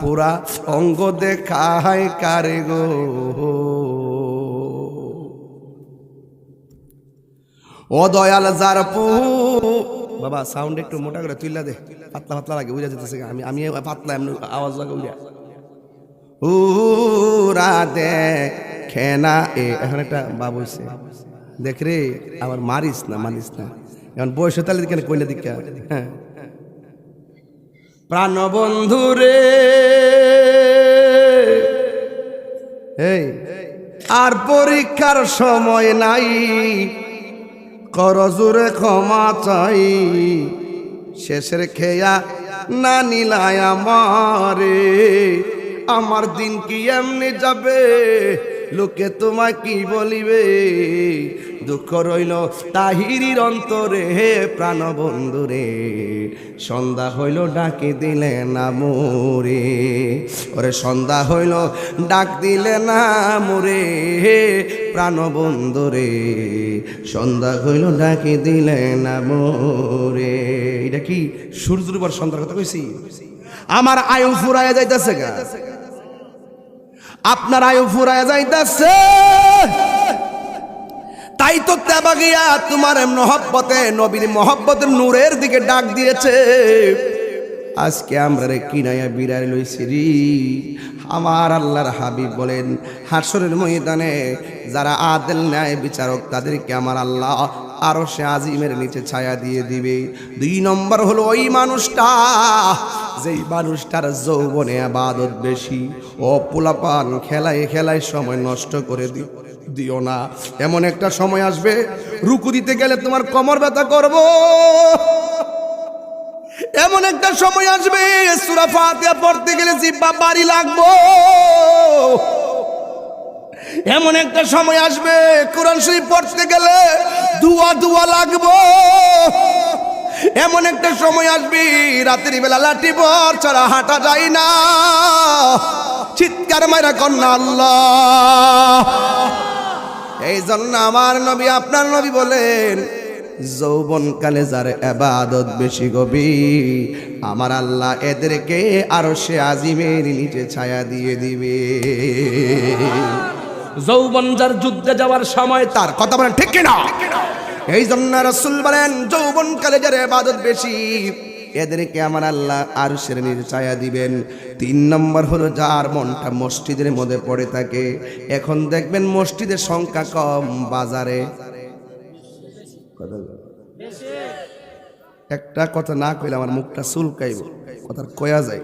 পুরা অঙ্গ দেখায় কারে গো। ও দয়াল যার পু বাবা সাউন্ড একটু মোটা করে তুইলা দে, পাতলা পাতলা লাগে, বুঝা যেতেছে। আমি পাতলা এমনি আওয়াজ লাগে উড়িয়া উরা দেখে না। এখন একটা বাবু হইছে, দেখ রে আবার মারিস না এখন বয়স তাহলে কেন কইলে দীক্ষা। হ্যাঁ প্রাণ বন্ধু রে, এই আর পরীক্ষার সময় নাই, করজুরে ক্ষমা চাই, শেষের খেয়া না নিলাই আমারে, আমার দিন কি এমনি যাবে, লোকে তোমায় কি বলিবে, দুঃখ রইল তাহিরির অন্তরে, হে প্রাণ বন্ধু রে, সন্ধ্যা হইল ডাকি দিলে না মোরে, ওরে সন্ধ্যা হইল ডাক দিলে না মোরে, হে প্রাণ বন্ধু রে, সন্ধ্যা হইল ডাকি দিলে না মোরে। এটা কি সূর্যের উপর সন্ধ্যার কথা কইছি? আমার আয়ু ফুরাইয়া যাইতেছে গা, আপনার আয়ু ফুরাইয়া যাইতেছে, তাই তো তেবা গিয়া তোমার মহব্বতে নবীর মহব্বতের নূরের দিকে ডাক দিয়েছে। আজকে আমরা রে কিনাইয়া বিরাই লইছি রে। আমার আল্লাহর হাবিব বলেন, হাসরের ময়দানে যারা আদেল ন্যায় বিচারক তাদেরকে আমার আল্লাহ আরশে আজিমের নিচে ছায়া দিয়ে দিবে। 2 নম্বর হলো ওই মানুষটা, যেই মানুষটার যৌবনে ইবাদত বেশি। ও পোলাপান, খেলায় খেলায় সময় নষ্ট করে দিও না। এমন একটা সময় আসবে, রুকু দিতে গেলে তোমার কোমর ব্যথা করব। এমন একটা সময় আসবে, সূরা ফাতিহা পড়তে গেলে জিহ্বা বাড়ি লাগবো। এমন একটা সময় আসবে, কোরআন শরীফ পড়তে গেলে দুয়া লাগবো। এমন একটা সময় আসবে, রাতের বেলা লাঠি ভর ছাড়া হাঁটা যায় না। চিৎকার মাইরা কন্যা আল্লাহ। এই জন্য আমার নবী, আপনার নবী বলেন, যৌবনকালে যার ইবাদত বেশি গভীর, আমার আল্লাহ এদেরকে আরশে আজিমের নিচে ছায়া দিয়ে দিবে। যৌবন যার যুদ্ধে যাওয়ার সময়, তার কথা বলেন ঠিক কিনা? এই জন্য রাসূল বলেন, যৌবনকালে যার ইবাদত বেশি, এদেরকে আমার আল্লাহ আরশের নিচে ছায়া দিবেন। 3 নম্বর হলো যার মনটা মসজিদের মধ্যে পড়ে থাকে। এখন দেখবেন মসজিদের সংখ্যা কম, বাজারে একটা কথা না কইলে আমার মুখটা চুলকাইব, কথা কয়া যায়।